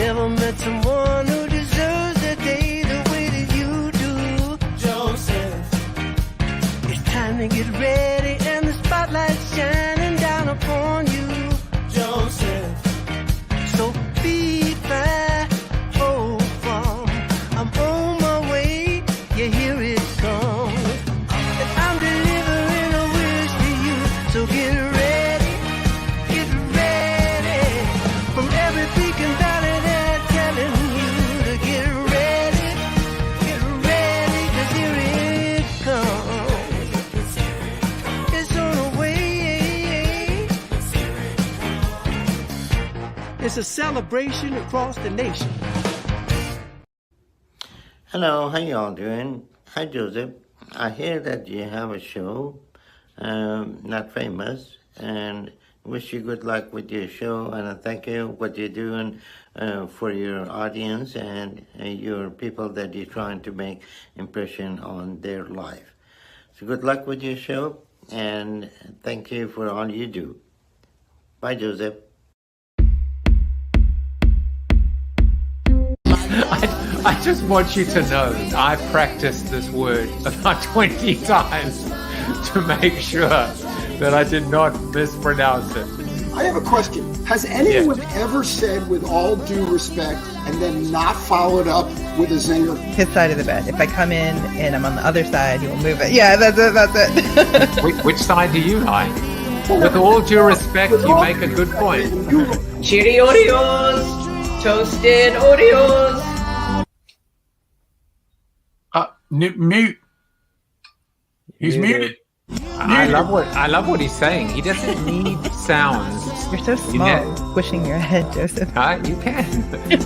never met someone who deserves the day the way that you do. Joseph, it's time to get ready and the spotlight's shining down upon you. Joseph, so be fast, hold from. I'm on my way, yeah, here it comes. And I'm delivering a wish to you, so get ready, from every peak and valley they're telling you to get ready, 'cause here it comes. It's on the way. It's a celebration across the nation. Hello, how y'all doing? Hi, Joseph. I hear that you have a show, not famous, and wish you good luck with your show, and I thank you what you're doing for your audience and your people that you're trying to make impression on their life. So good luck with your show, and thank you for all you do. Bye, Joseph. I just want you to know that I've practiced this word about 20 times to make sure that I did not mispronounce it. I have a question. Has anyone ever said with all due respect and then not followed up with a zinger? His side of the bed. If I come in and I'm on the other side, he will move it. Yeah, that's it. Which side do you like? With all due respect, you make a good point. Cheery Oreos! Toasted Oreos! Mute. He's muted. I love what he's saying. He doesn't need sounds. You're so small, squishing your head, Joseph. You can.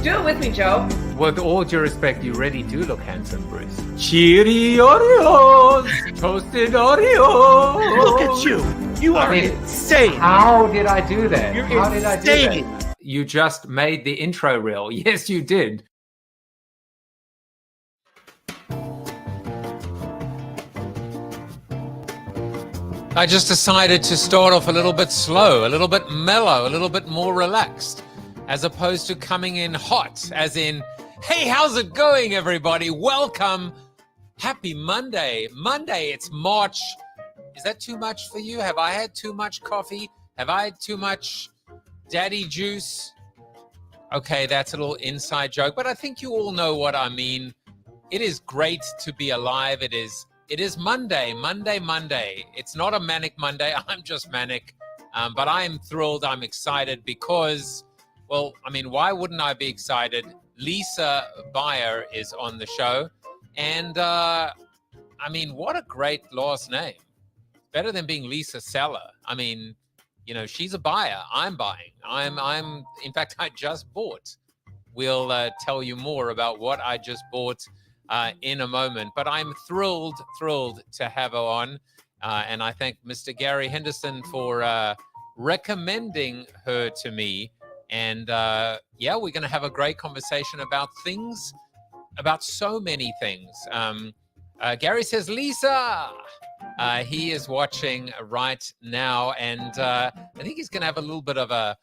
Do it with me, Joe. With all due respect, you really do look handsome, Bruce. Cheery Oreos! Toasted Oreos! Look at you. You are insane. How did I do that? You're How did I do insane. that? You just made the intro reel. Yes, you did. I just decided to start off a little bit slow, a little bit mellow, a little bit more relaxed, as opposed to coming in hot, as in, hey, how's it going, everybody? Welcome. Happy Monday. Monday, it's March. Is that too much for you? Have I had too much coffee? Have I had too much daddy juice? Okay, that's a little inside joke, but I think you all know what I mean. It is great to be alive. It is Monday. It's not a manic Monday. I'm just manic. But I am thrilled. I'm excited because, well, I mean, why wouldn't I be excited? Lisa Beyer is on the show. And, I mean, what a great last name. Better than being Lisa Seller. I mean, you know, she's a buyer. I'm buying. In fact, I just bought. We'll tell you more about what I just bought in a moment, but I'm thrilled to have her on, and I thank Mr. Gary Henderson for recommending her to me. And yeah, we're going to have a great conversation about things, about so many things. Gary says, Lisa, he is watching right now, and I think he's going to have a little bit of a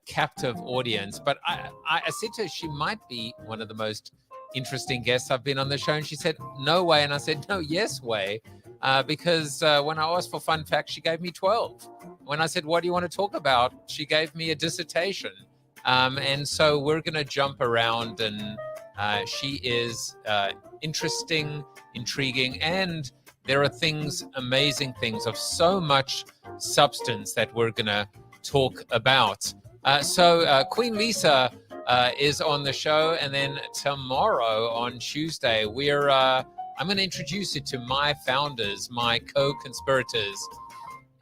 captive audience. But I said to her, she might be one of the most interesting guests I've been on the show, and she said no way, and I said no, yes way, because when I asked for fun facts, she gave me 12. When I said, what do you want to talk about, she gave me a dissertation, and so we're going to jump around, and she is interesting, intriguing, and there are amazing things of so much substance that we're going to talk about. So Queen Lisa is on the show, and then tomorrow on Tuesday, I'm going to introduce you to my founders, my co-conspirators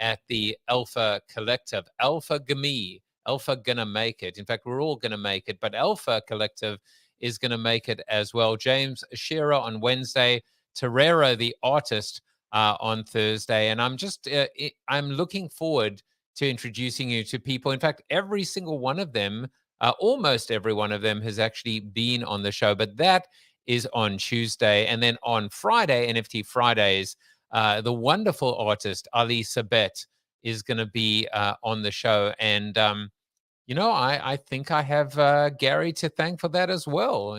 at the Alpha Collective. Alpha Gami, Alpha gonna make it. In fact, we're all gonna make it, but Alpha Collective is gonna make it as well. James Shearer on Wednesday, Terrera the artist on Thursday, and I'm looking forward to introducing you to people. In fact, every single one of them, almost every one of them has actually been on the show, but that is on Tuesday. And then on Friday, NFT Fridays, the wonderful artist Ali Sabet is going to be on the show. And I think I have Gary to thank for that as well.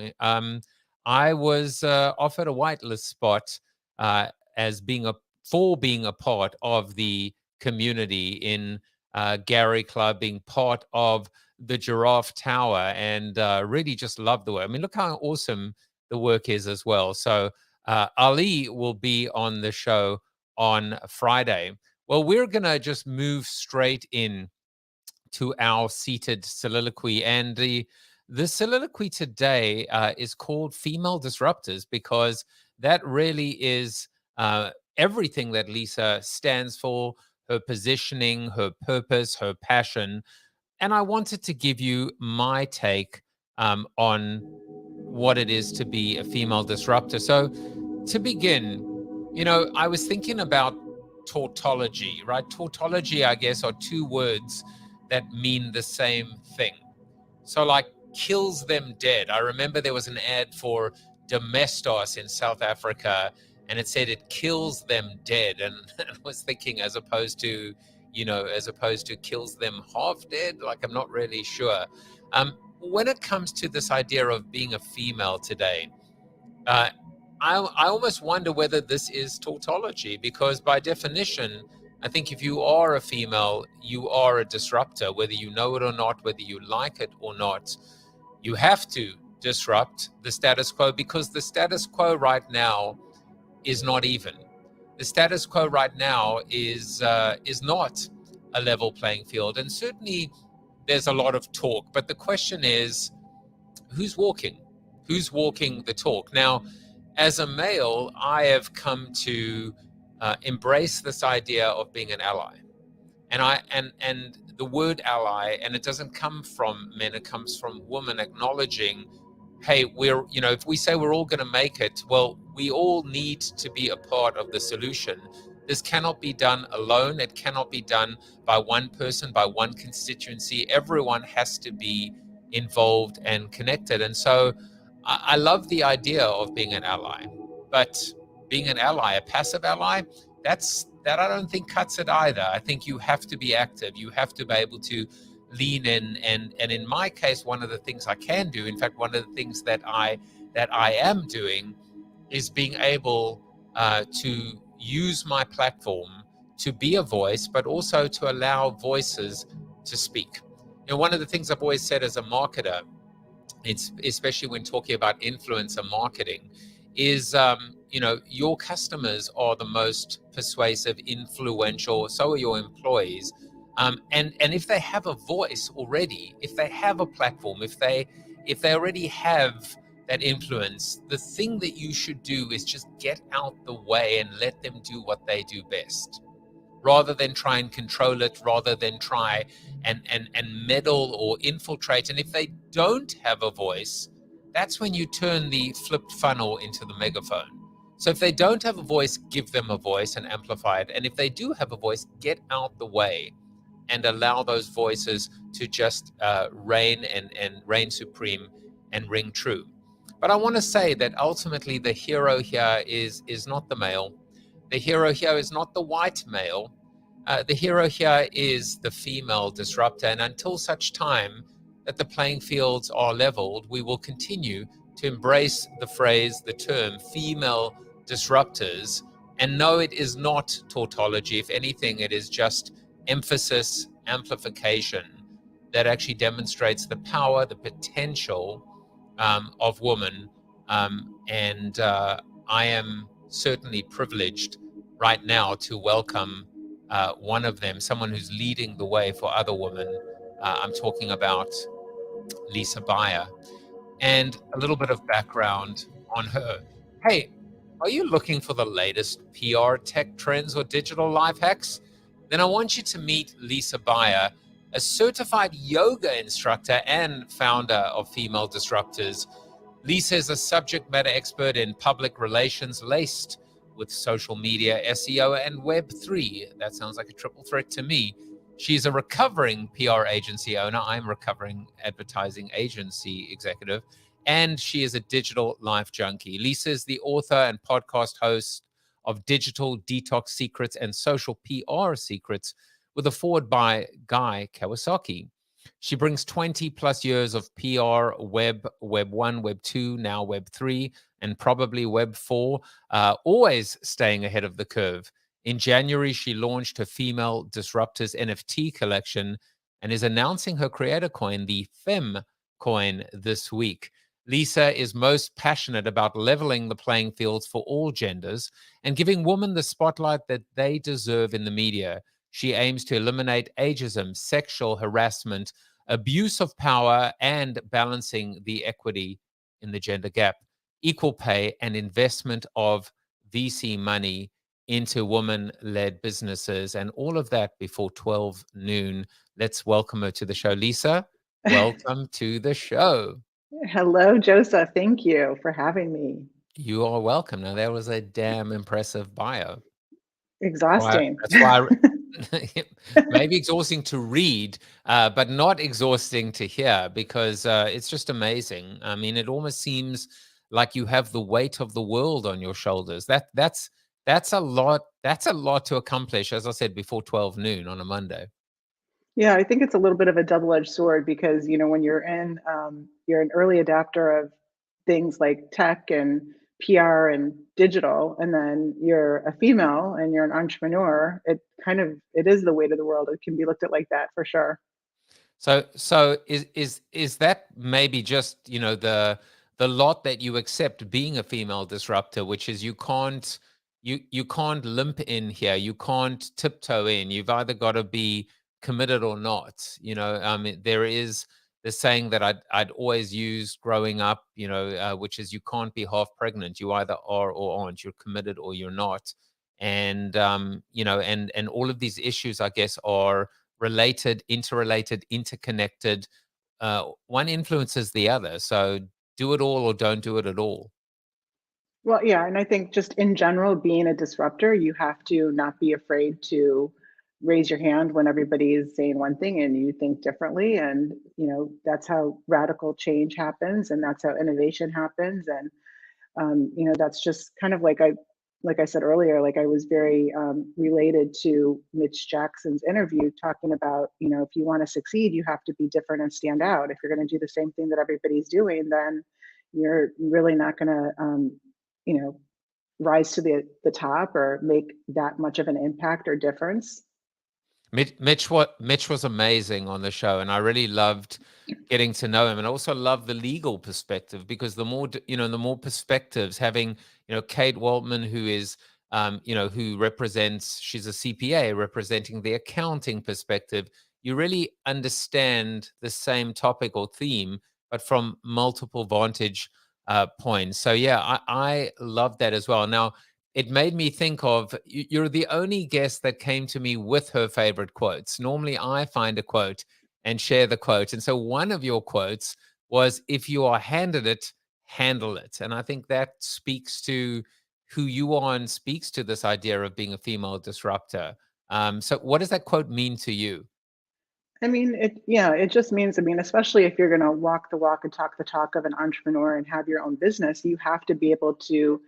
I was offered a whitelist spot as being a part of the community in Gary Club, being part of the Giraffe Tower, and really just love the work. I mean, look how awesome the work is as well. So Ali will be on the show on Friday. Well, we're going to just move straight in to our seated soliloquy. And the soliloquy today is called Female Disruptors, because that really is everything that Lisa stands for, her positioning, her purpose, her passion. And I wanted to give you my take on what it is to be a female disruptor. So to begin, I was thinking about tautology, right? Tautology, I guess, are two words that mean the same thing. So like kills them dead. I remember there was an ad for Domestos in South Africa, and it said it kills them dead. And I was thinking, as opposed to kills them half dead, like I'm not really sure. When it comes to this idea of being a female today, I almost wonder whether this is tautology, because by definition, I think if you are a female, you are a disruptor, whether you know it or not, whether you like it or not. You have to disrupt the status quo, because the status quo right now is not even. The status quo right now is not a level playing field. And certainly there's a lot of talk, but the question is, who's walking? Who's walking the talk? Now, as a male, I have come to embrace this idea of being an ally. And the word ally, and it doesn't come from men, it comes from women acknowledging, hey, if we say we're all going to make it, well, we all need to be a part of the solution. This cannot be done alone. It cannot be done by one person, by one constituency. Everyone has to be involved and connected. And so I love the idea of being an ally, but being an ally, a passive ally, that I don't think cuts it either. I think you have to be active. You have to be able to lean in. And in my case, one of the things I can do, in fact, one of the things that I am doing, is being able to use my platform to be a voice, but also to allow voices to speak. One of the things I've always said as a marketer, it's especially when talking about influencer marketing, is your customers are the most persuasive, influential. So are your employees, and if they have a voice already, if they have a platform, if they already have that influence, the thing that you should do is just get out the way and let them do what they do best, rather than try and control it, rather than try and meddle or infiltrate. And if they don't have a voice, that's when you turn the flipped funnel into the megaphone. So if they don't have a voice, give them a voice and amplify it. And if they do have a voice, get out the way and allow those voices to just reign and reign supreme and ring true. But I want to say that ultimately the hero here is not the male. The hero here is not the white male. The hero here is the female disruptor. And until such time that the playing fields are leveled, we will continue to embrace the phrase, the term female disruptors. And no, it is not tautology. If anything, it is just emphasis, amplification that actually demonstrates the power, the potential of women. And I am certainly privileged right now to welcome one of them, someone who's leading the way for other women. I'm talking about Lisa Buyer. And a little bit of background on her. Hey, are you looking for the latest PR tech trends or digital life hacks? Then I want you to meet Lisa Buyer, a certified yoga instructor and founder of Female Disruptors. Lisa is a subject matter expert in public relations laced with social media, SEO, and Web3. That sounds like a triple threat to me. She's a recovering PR agency owner. I'm a recovering advertising agency executive. And she is a digital life junkie. Lisa is the author and podcast host of Digital Detox Secrets and Social PR Secrets, with a foreword by Guy Kawasaki. She brings 20 plus years of PR, Web 1, Web 2, now Web 3, and probably Web 4, always staying ahead of the curve. In January, she launched her Female Disruptors NFT collection and is announcing her creator coin, the FemCoin, this week. Lisa is most passionate about leveling the playing fields for all genders and giving women the spotlight that they deserve in the media. She aims to eliminate ageism, sexual harassment, abuse of power, and balancing the equity in the gender gap, equal pay, and investment of VC money into woman-led businesses, and all of that before 12 noon. Let's welcome her to the show. Lisa, welcome to the show. Hello, Joseph. Thank you for having me. You are welcome. Now, that was a damn impressive bio. Exhausting. That's why maybe exhausting to read, but not exhausting to hear, because it's just amazing. I mean, it almost seems like you have the weight of the world on your shoulders. That's a lot. That's a lot to accomplish, as I said, before 12 noon on a Monday. Yeah, I think it's a little bit of a double-edged sword because, when you're you're an early adapter of things like tech and PR and digital, and then you're a female and you're an entrepreneur, it is the weight of the world. It can be looked at like that for sure. So is that maybe just, the lot that you accept being a female disruptor, which is you can't limp in here, you can't tiptoe in. You've either got to be committed or not. There is the saying that I'd always used growing up, which is you can't be half pregnant. You either are or aren't. You're committed or you're not. And and all of these issues, I guess, are related, interrelated, interconnected. One influences the other. So do it all or don't do it at all. Well, yeah, and I think just in general, being a disruptor, you have to not be afraid to raise your hand when everybody is saying one thing and you think differently. And, that's how radical change happens and that's how innovation happens. And, that's just kind of like I said earlier, like I was very related to Mitch Jackson's interview talking about, if you want to succeed, you have to be different and stand out. If you're going to do the same thing that everybody's doing, then you're really not going to, rise to the top or make that much of an impact or difference. Mitch was amazing on the show, and I really loved getting to know him, and I also love the legal perspective, because the more perspectives, having Kate Waltman, who is who represents, she's a CPA representing the accounting perspective, you really understand the same topic or theme, but from multiple vantage points. So yeah, I love that as well. Now, it made me think of, you're the only guest that came to me with her favorite quotes. Normally I find a quote and share the quote. And so one of your quotes was, if you are handed it, handle it. And I think that speaks to who you are and speaks to this idea of being a female disruptor. So what does that quote mean to you? I mean, it just means, especially if you're going to walk the walk and talk the talk of an entrepreneur and have your own business, you have to be able to,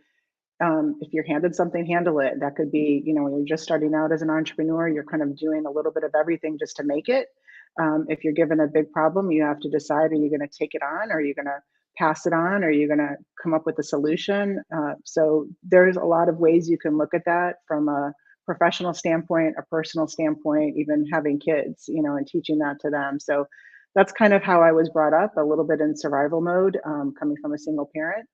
if you're handed something, handle it. That could be, when you're just starting out as an entrepreneur, you're kind of doing a little bit of everything just to make it. If you're given a big problem, you have to decide, are you going to take it on? Or are you going to pass it on? Or are you going to come up with a solution? So there's a lot of ways you can look at that, from a professional standpoint, a personal standpoint, even having kids, and teaching that to them. So that's kind of how I was brought up, a little bit in survival mode, coming from a single parent.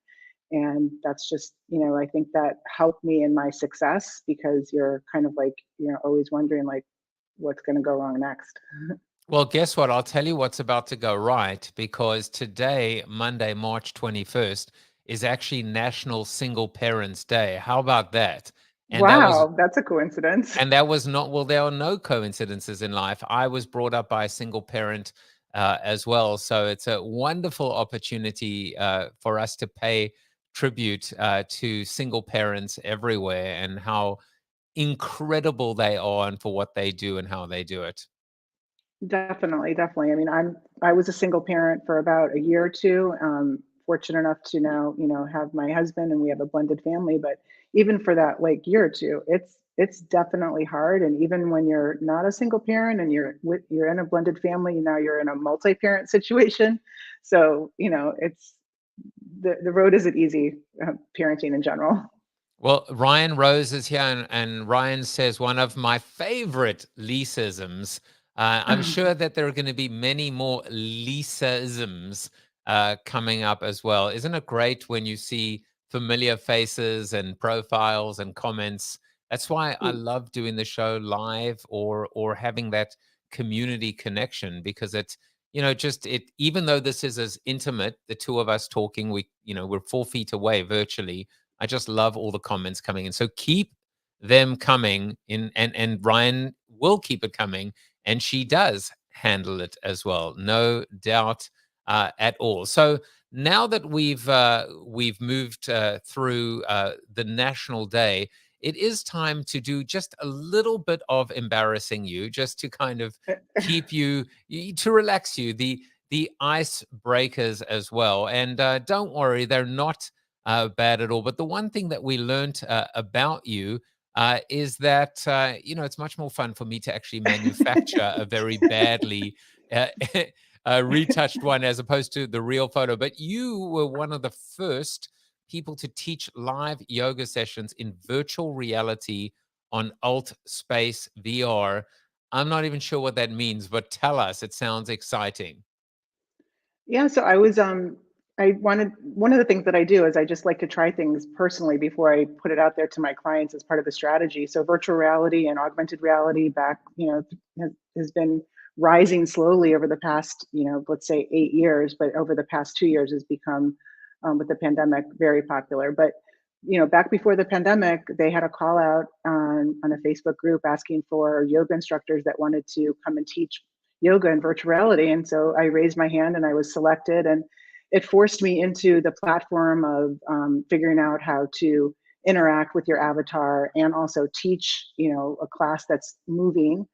And that's just, I think that helped me in my success, because you're kind of like, always wondering like what's going to go wrong next. Well, guess what? I'll tell you what's about to go right, because today, Monday, March 21st, is actually National Single Parents Day. How about that? And wow, that's a coincidence. And that was not, well, there are no coincidences in life. I was brought up by a single parent as well. So it's a wonderful opportunity for us to pay tribute to single parents everywhere, and how incredible they are, and for what they do and how they do it. Definitely. I mean, I was a single parent for about a year or two. Fortunate enough to now, have my husband, and we have a blended family. But even for that like year or two, it's definitely hard. And even when you're not a single parent and you're in a blended family, now you're in a multi-parent situation. So, it's the road isn't easy, parenting in general. Well, Ryan Rose is here, and Ryan says one of my favorite Lisaisms. I'm sure that there are going to be many more Lisaisms coming up as well. Isn't it great when you see familiar faces and profiles and comments? That's why I love doing the show live or having that community connection, because it's just it. Even though this is as intimate, the two of us talking, we're 4 feet away virtually. I just love all the comments coming in. So keep them coming in, and Ryan will keep it coming, and she does handle it as well, no doubt at all. So now that we've moved through the National Day, it is time to do just a little bit of embarrassing you, just to kind of keep to relax you, the icebreakers as well. And don't worry, they're not bad at all. But the one thing that we learned about you is that it's much more fun for me to actually manufacture a very badly retouched one as opposed to the real photo. But you were one of the first people to teach live yoga sessions in virtual reality on Alt Space VR. I'm not even sure what that means, but tell us. It sounds exciting. Yeah, so one of the things that I do is I just like to try things personally before I put it out there to my clients as part of the strategy. So virtual reality and augmented reality has been rising slowly over the past, let's say 8 years, but over the past 2 years has become, with the pandemic, very popular. But, back before the pandemic, they had a call out on a Facebook group asking for yoga instructors that wanted to come and teach yoga in virtual reality. And so I raised my hand and I was selected, and it forced me into the platform of figuring out how to interact with your avatar and also teach, a class that's moving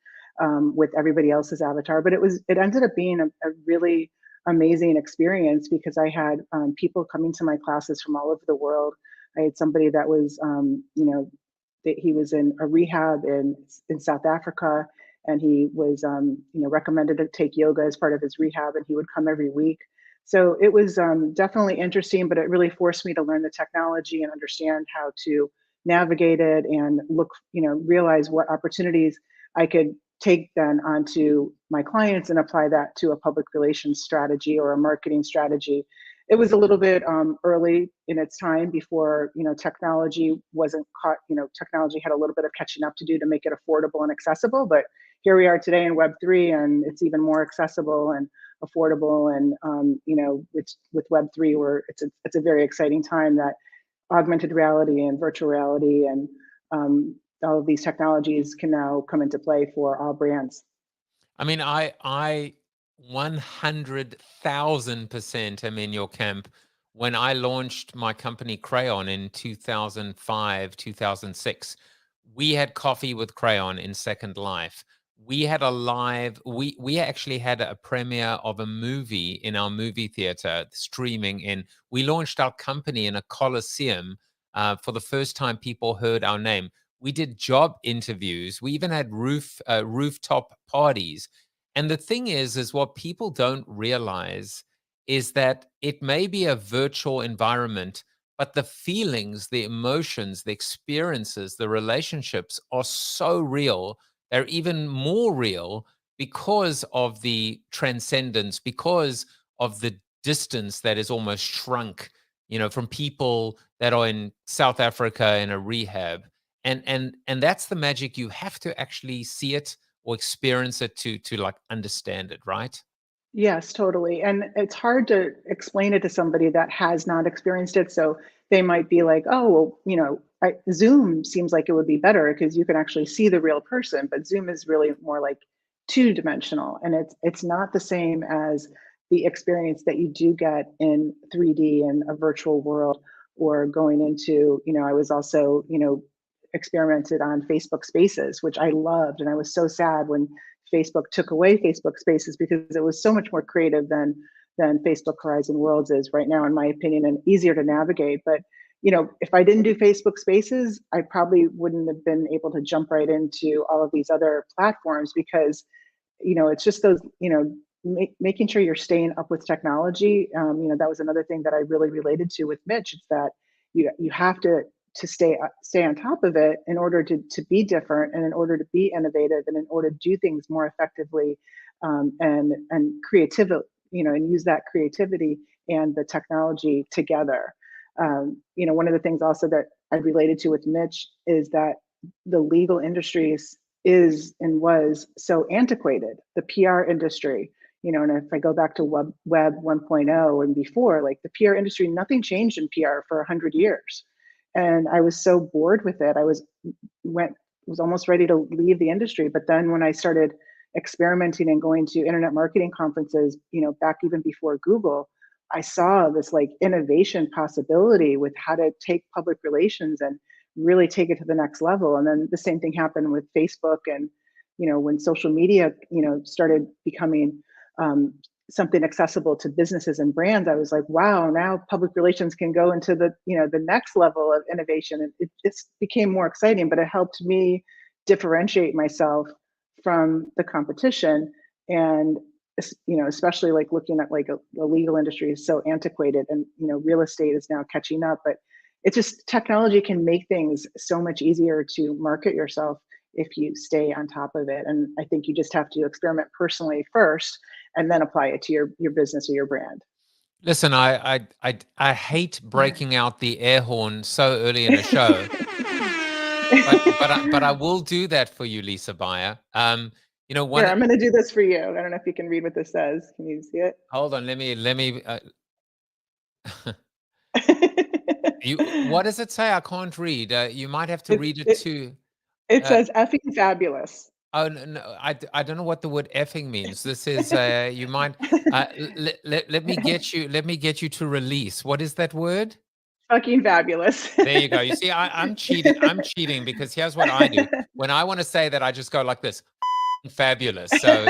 with everybody else's avatar. But it ended up being a really amazing experience because I had people coming to my classes from all over the world. I had somebody that was, that he was in a rehab in South Africa, and he was, recommended to take yoga as part of his rehab, and he would come every week. So it was definitely interesting, but it really forced me to learn the technology and understand how to navigate it and look, realize what opportunities I could take then onto my clients and apply that to a public relations strategy or a marketing strategy. It was a little bit early in its time before, technology wasn't caught, technology had a little bit of catching up to do to make it affordable and accessible. But here we are today in Web3, and it's even more accessible and affordable. And, with Web3, where it's a very exciting time that augmented reality and virtual reality and all of these technologies can now come into play for all brands. I mean, I 100,000% am in your camp. When I launched my company Crayon in 2005, 2006, we had coffee with Crayon in Second Life. We had we actually had a premiere of a movie in our movie theater, streaming in. We launched our company in a coliseum. For the first time, people heard our name. We did job interviews. We even had rooftop parties. And the thing is what people don't realize is that it may be a virtual environment, but the feelings, the emotions, the experiences, the relationships are so real. They're even more real because of the transcendence, because of the distance that is almost shrunk, from people that are in South Africa in a rehab. And that's the magic. You have to actually see it or experience it to like understand it, right? Yes, totally. And it's hard to explain it to somebody that has not experienced it. So they might be like, oh, well, Zoom seems like it would be better because you can actually see the real person, but Zoom is really more like two-dimensional, and it's not the same as the experience that you do get in 3D in a virtual world, or going into, I was also, experimented on Facebook Spaces, which I loved. And I was so sad when Facebook took away Facebook Spaces because it was so much more creative than Facebook Horizon Worlds is right now, in my opinion, and easier to navigate. But if I didn't do Facebook Spaces, I probably wouldn't have been able to jump right into all of these other platforms, because it's just those, making sure you're staying up with technology. That was another thing that I really related to with Mitch. It's that you have to stay on top of it in order to be different, and in order to be innovative, and in order to do things more effectively, and creative, and use that creativity and the technology together. One of the things also that I related to with Mitch is that the legal industry is and was so antiquated. The PR industry, and if I go back to web 1.0 and before, like the PR industry, nothing changed in PR for 100 years. And I was so bored with it. I was almost ready to leave the industry. But then when I started experimenting and going to internet marketing conferences, back even before Google, I saw this like innovation possibility with how to take public relations and really take it to the next level. And then the same thing happened with Facebook, and when social media started becoming something accessible to businesses and brands, I was like, wow, now public relations can go into the the next level of innovation. And it just became more exciting, but it helped me differentiate myself from the competition. And especially like looking at like the legal industry is so antiquated, and real estate is now catching up. But it's just, technology can make things so much easier to market yourself if you stay on top of it. And I think you just have to experiment personally first, and then apply it to your business or your brand. Listen, I hate breaking out the air horn so early in the show, but I will do that for you, Lisa Buyer. Here, I'm going to do this for you. I don't know if you can read what this says. Can you see it? Hold on, let me. What does it say? I can't read. You might have to read it too. It says effing fabulous. Oh no, I don't know what the word effing means. This is you might let me get you to release. What is that word? Fucking fabulous. There you go. You see, I'm cheating. I'm cheating because here's what I do. When I want to say that, I just go like this. Fabulous. So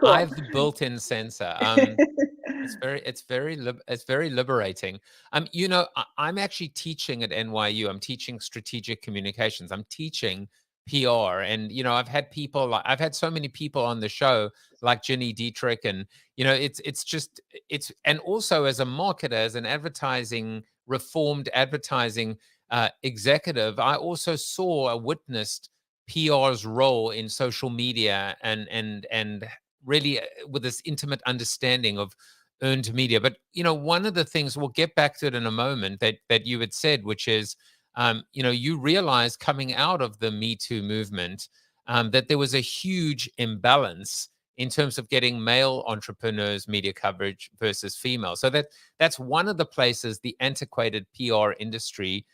Cool. I have the built-in sensor. It's very liberating. I'm actually teaching at NYU. I'm teaching strategic communications. I'm teaching PR, and I've had so many people on the show like Ginny Dietrich, and it's and also as a marketer, as an reformed advertising executive, I also witnessed PR's role in social media, and really with this intimate understanding of earned media. But one of the things, we'll get back to it in a moment, that you had said, which is you realize coming out of the Me Too movement that there was a huge imbalance in terms of getting male entrepreneurs media coverage versus female. So that's one of the places the antiquated PR industry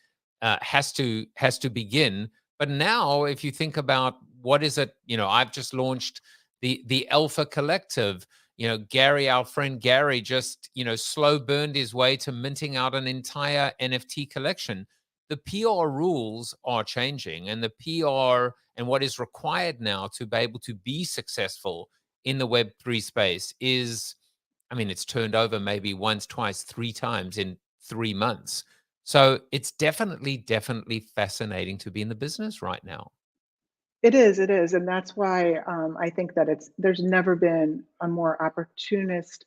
has to begin. But now, if you think about what is it, I've just launched the Alpha Collective. Gary, our friend Gary, just slow burned his way to minting out an entire NFT collection. The PR rules are changing, and the PR and what is required now to be able to be successful in the Web3 space is, it's turned over maybe once, twice, 3 times in 3 months. So it's definitely fascinating to be in the business right now. It is, and that's why I think that there's never been a more opportunist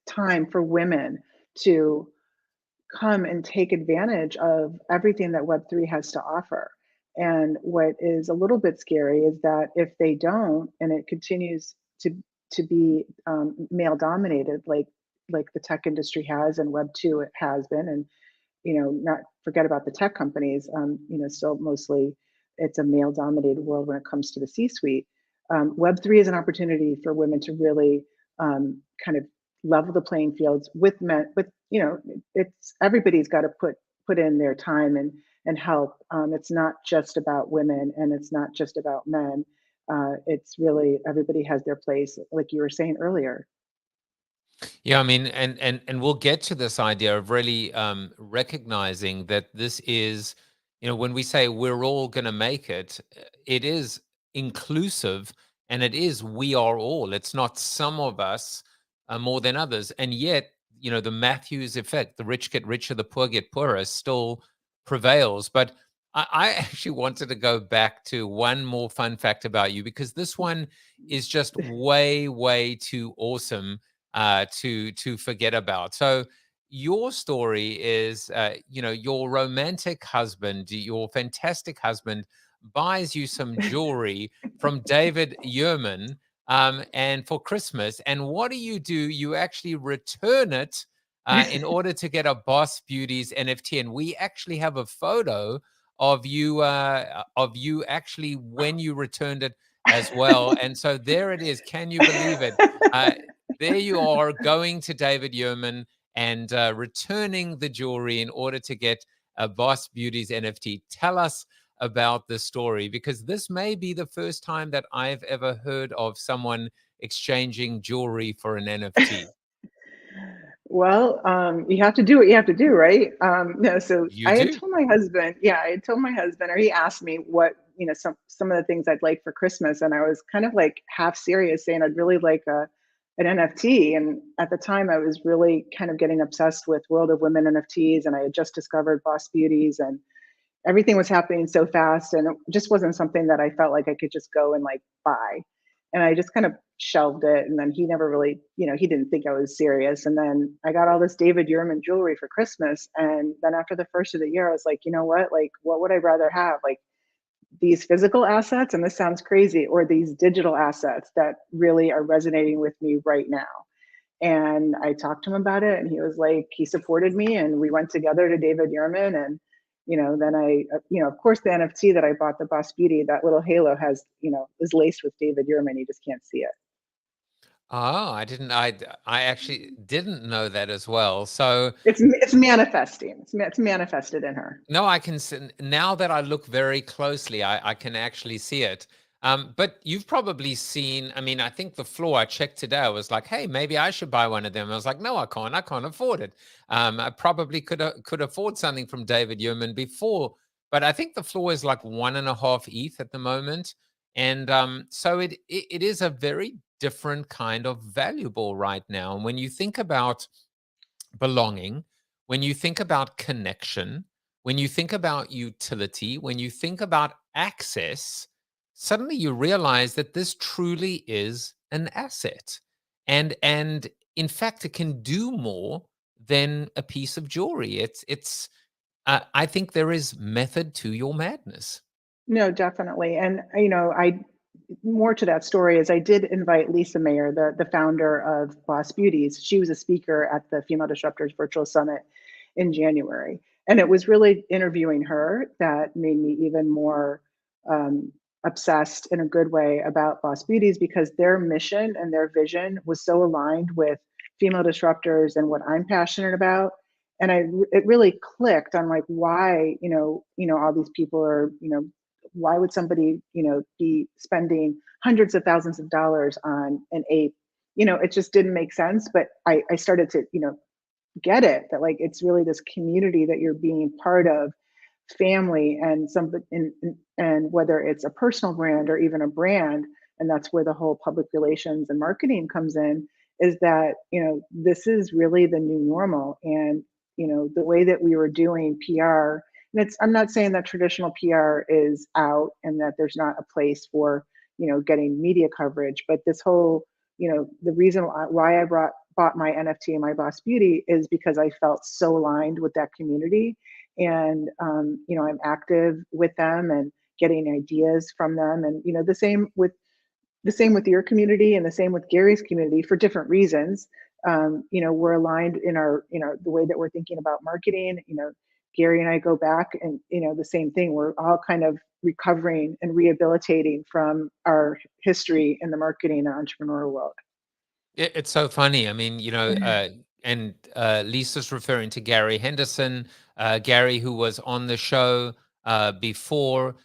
time for women to come and take advantage of everything that Web3 has to offer. And what is a little bit scary is that if they don't, and it continues to be male dominated, like the tech industry has, and Web2 it has been, and not forget about the tech companies, still mostly it's a male dominated world when it comes to the C-suite. Web3 is an opportunity for women to really kind of level the playing fields with men. But it's everybody's got to put in their time and help. It's not just about women, and it's not just about men. It's really, everybody has their place, like you were saying earlier. Yeah, and we'll get to this idea of really recognizing that this is, when we say we're all going to make it, it is inclusive, and it is we are all. It's not some of us more than others. And yet the Matthews effect, the rich get richer, the poor get poorer, still prevails. But I actually wanted to go back to one more fun fact about you, because this one is just way, way too awesome to forget about. So your story is, your romantic husband, your fantastic husband, buys you some jewelry from David Yurman, and for Christmas. And what do? You actually return it in order to get a Boss Beauties NFT. And we actually have a photo of you actually when you returned it as well. And so there it is. Can you believe it? There you are, going to David Yurman and returning the jewelry in order to get a Boss Beauties NFT. Tell us about the story, because this may be the first time that I've ever heard of someone exchanging jewelry for an NFT. Well, you have to do what you have to do, right? No, so You I had do? told my husband, yeah, I had told my husband, or he asked me what, some of the things I'd like for Christmas, and I was kind of like half serious, saying I'd really like an NFT. And at the time, I was really kind of getting obsessed with World of Women NFTs, and I had just discovered Boss Beauties, and everything was happening so fast, and it just wasn't something that I felt like I could just go and like buy. And I just kind of shelved it. And then he never really, he didn't think I was serious. And then I got all this David Yurman jewelry for Christmas. And then after the first of the year, I was like, you know what? Like, what would I rather have? Like these physical assets, and this sounds crazy, or these digital assets that really are resonating with me right now. And I talked to him about it, and he was like, he supported me, and we went together to David Yurman. And then of course, the NFT that I bought, the Boss Beauty, that little halo is laced with David Yurman. You just can't see it. Oh, I actually didn't know that as well. So It's manifesting. It's manifested in her. no, I can see now that I look very closely, I can actually see it. But you've probably seen, I mean, I think the floor I checked today, I was like, hey, maybe I should buy one of them. I was like, no, I can't afford it. I probably could afford something from David Yurman before, but I think the floor is like 1.5 ETH at the moment. And so it is a very different kind of valuable right now. And when you think about belonging, when you think about connection, when you think about utility, when you think about access, suddenly you realize that this truly is an asset. And in fact, it can do more than a piece of jewelry. It's I think there is method to your madness. No, definitely. And I more to that story is I did invite Lisa Mayer, the founder of Boss Beauties. She was a speaker at the Female Disruptors Virtual Summit in January. And it was really interviewing her that made me even more obsessed in a good way about Boss Beauties, because their mission and their vision was so aligned with female disruptors and what I'm passionate about. And it really clicked on like why, all these people are, why would somebody, be spending hundreds of thousands of dollars on an ape? It just didn't make sense. But I started to, get it, that like it's really this community that you're being part of, family, and and whether it's a personal brand or even a brand, and that's where the whole public relations and marketing comes in, is that this is really the new normal. And the way that we were doing PR, and I'm not saying that traditional PR is out and that there's not a place for getting media coverage, but this whole the reason why I bought my NFT and my Boss Beauty is because I felt so aligned with that community. And I'm active with them and getting ideas from them. And the same with your community, and the same with Gary's community, for different reasons. We're aligned in our the way that we're thinking about marketing. Gary and I go back, and the same thing. We're all kind of recovering and rehabilitating from our history in the marketing and entrepreneurial world. It's so funny. I mean, and Lisa's referring to Gary Henderson, Gary who was on the show before.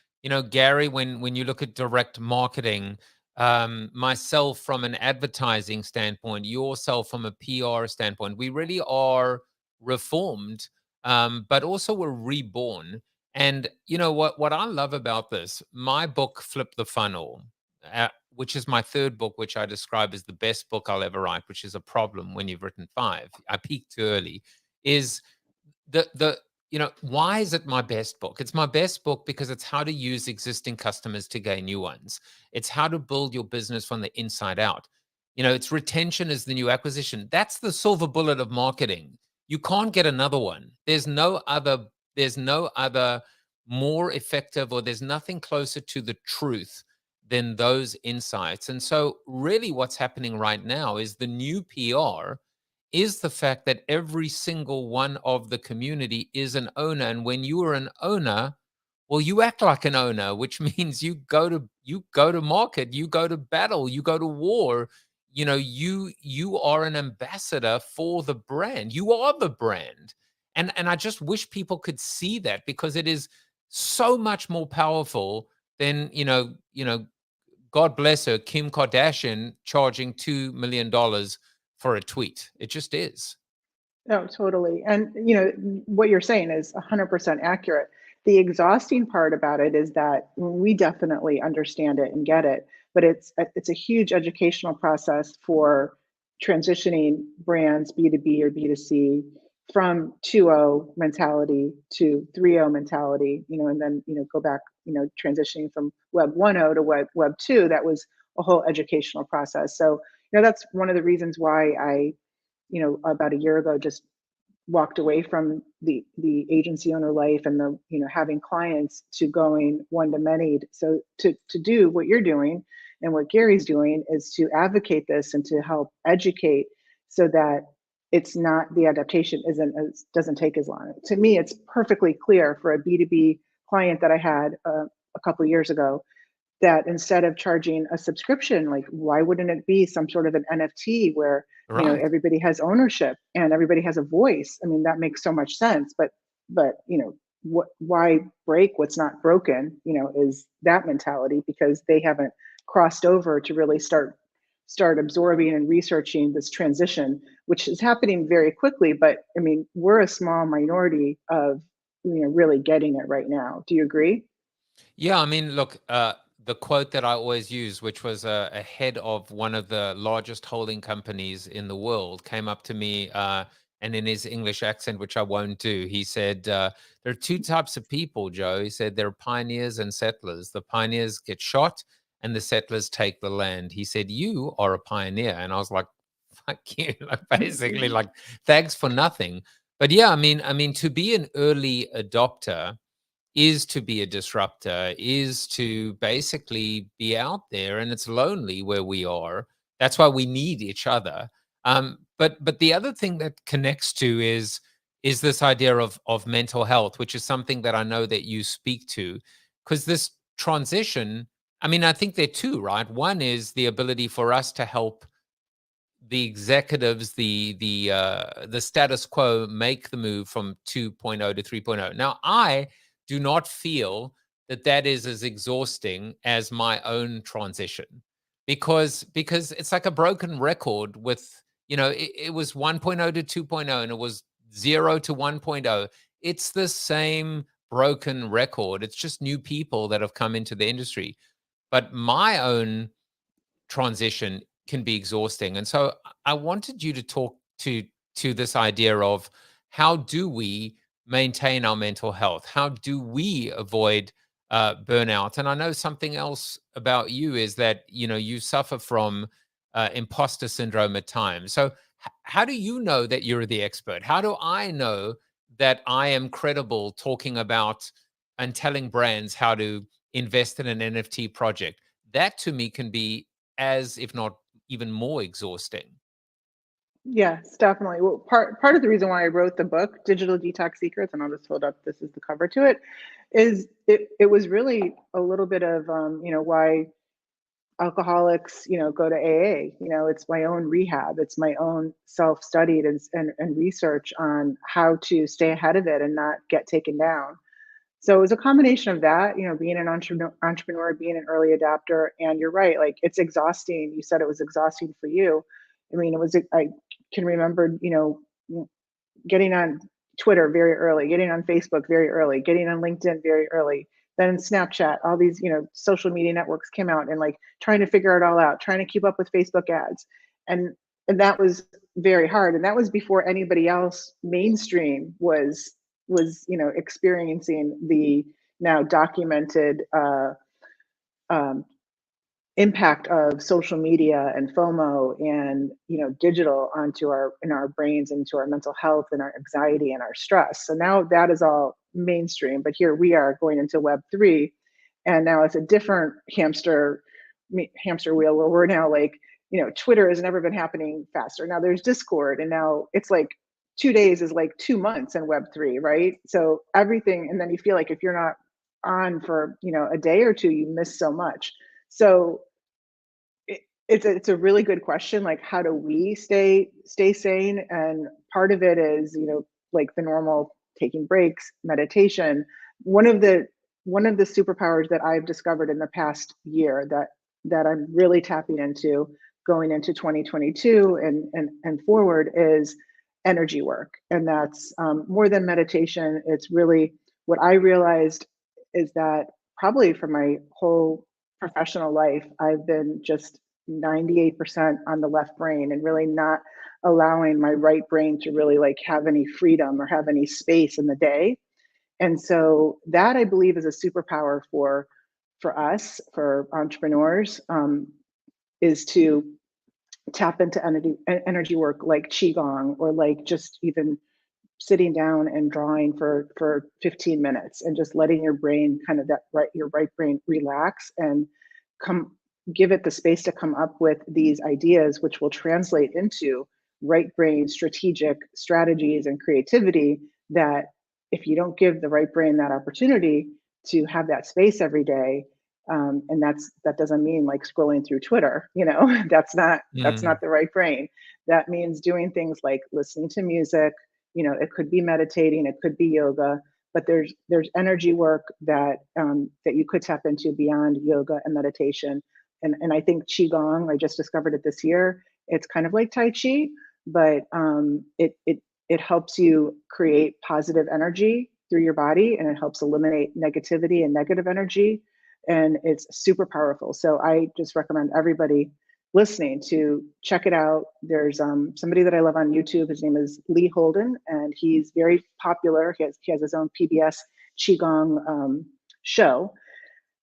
Gary, when you look at direct marketing, myself from an advertising standpoint, yourself from a PR standpoint, we really are reformed, but also we're reborn. And what I love about this, my book, Flip the Funnel. which is my third book, which I describe as the best book I'll ever write, which is a problem when you've written 5. I peaked too early. Is the why is it my best book? It's my best book because it's how to use existing customers to gain new ones. It's how to build your business from the inside out. It's retention is the new acquisition. That's the silver bullet of marketing. You can't get another one. There's no other more effective, or there's nothing closer to the truth than those insights. And so really what's happening right now is the new PR is the fact that every single one of the community is an owner. And when you are an owner, well, you act like an owner, which means you go to market, you go to battle, you go to war. You are an ambassador for the brand. You are the brand. And I just wish people could see that, because it is so much more powerful than, God bless her, Kim Kardashian charging $2 million for a tweet. It just is. No, totally. And what you're saying is 100% accurate. The exhausting part about it is that we definitely understand it and get it, but it's a huge educational process for transitioning brands B2B or B2C from 2.0 mentality to 3.0 mentality, and then go back, transitioning from Web 1.0 to Web 2. That was a whole educational process. So that's one of the reasons why I about a year ago just walked away from the agency owner life and the having clients to going one to many. So to do what you're doing and what Gary's doing is to advocate this and to help educate, so that it's not, the adaptation doesn't take as long. To me, it's perfectly clear for a B2B client that I had a couple of years ago, that instead of charging a subscription, like, why wouldn't it be some sort of an NFT where Right. everybody has ownership and everybody has a voice? I mean, that makes so much sense. But why break what's not broken? Is that mentality, because they haven't crossed over to really start absorbing and researching this transition, which is happening very quickly. But I mean, we're a small minority of really getting it right now. Do you agree? Yeah, I mean, look, the quote that I always use, which was a head of one of the largest holding companies in the world, came up to me, and in his English accent, which I won't do, he said, there are 2 types of people, Joe. He said, there are pioneers and settlers. The pioneers get shot and the settlers take the land. He said, you are a pioneer. And I was like, fuck you, like, basically, like, thanks for nothing. But yeah, I mean, to be an early adopter is to be a disruptor, is to basically be out there, and it's lonely where we are. That's why we need each other. But the other thing that connects to is this idea of mental health, which is something that I know that you speak to, because this transition, I mean, I think there are 2, right? One is the ability for us to help the executives, the status quo, make the move from 2.0 to 3.0. Now, I do not feel that is as exhausting as my own transition, because it's like a broken record with, it was 1.0 to 2.0 and it was 0 to 1.0. It's the same broken record. It's just new people that have come into the industry. But my own transition can be exhausting. And so I wanted you to talk to this idea of, how do we maintain our mental health? How do we avoid burnout? And I know something else about you is that, you suffer from imposter syndrome at times. So how do you know that you're the expert? How do I know that I am credible talking about and telling brands how to invest in an NFT project? That to me can be as, if not even more, exhausting. Yes, definitely. Well, part of the reason why I wrote the book, Digital Detox Secrets, and I'll just hold up, this is the cover to it, is it was really a little bit of why alcoholics go to AA. It's my own rehab. It's my own self-studied and research on how to stay ahead of it and not get taken down. So it was a combination of that, being an entrepreneur, being an early adapter. And you're right, like, it's exhausting. You said it was exhausting for you. I mean, I can remember, getting on Twitter very early, getting on Facebook very early, getting on LinkedIn very early. then Snapchat, all these, social media networks came out, and like trying to figure it all out, trying to keep up with Facebook ads. And that was very hard. And that was before anybody else mainstream was, experiencing the now documented impact of social media and FOMO and digital in our brains, into our mental health and our anxiety and our stress. So now that is all mainstream, but here we are going into Web3, and now it's a different hamster wheel, where we're now like, Twitter has never been happening faster. Now there's Discord, and now it's like 2 days is like 2 months in Web3, right? So everything, and then you feel like if you're not on for a day or two, you miss so much. So it's a really good question. Like, how do we stay sane? And part of it is, like the normal taking breaks, meditation. One of the superpowers that I've discovered in the past year that I'm really tapping into going into 2022 and forward is energy work. And that's more than meditation. It's really what I realized is that probably for my whole professional life, I've been just 98% on the left brain, and really not allowing my right brain to really like have any freedom or have any space in the day. And so that, I believe, is a superpower for us, for entrepreneurs, is to tap into energy work like qigong, or like just even sitting down and drawing for 15 minutes and just letting your brain your right brain relax and give it the space to come up with these ideas, which will translate into right brain strategic strategies and creativity. That if you don't give the right brain that opportunity to have that space every day, and that doesn't mean like scrolling through Twitter, that's not the right brain. That means doing things like listening to music. It could be meditating, it could be yoga, but there's energy work that you could tap into beyond yoga and meditation. And I think qigong, I just discovered it this year. It's kind of like Tai Chi, but it helps you create positive energy through your body, and it helps eliminate negativity and negative energy. And it's super powerful. So I just recommend everybody listening to check it out. There's somebody that I love on YouTube. His name is Lee Holden, and he's very popular. He has his own PBS qigong show.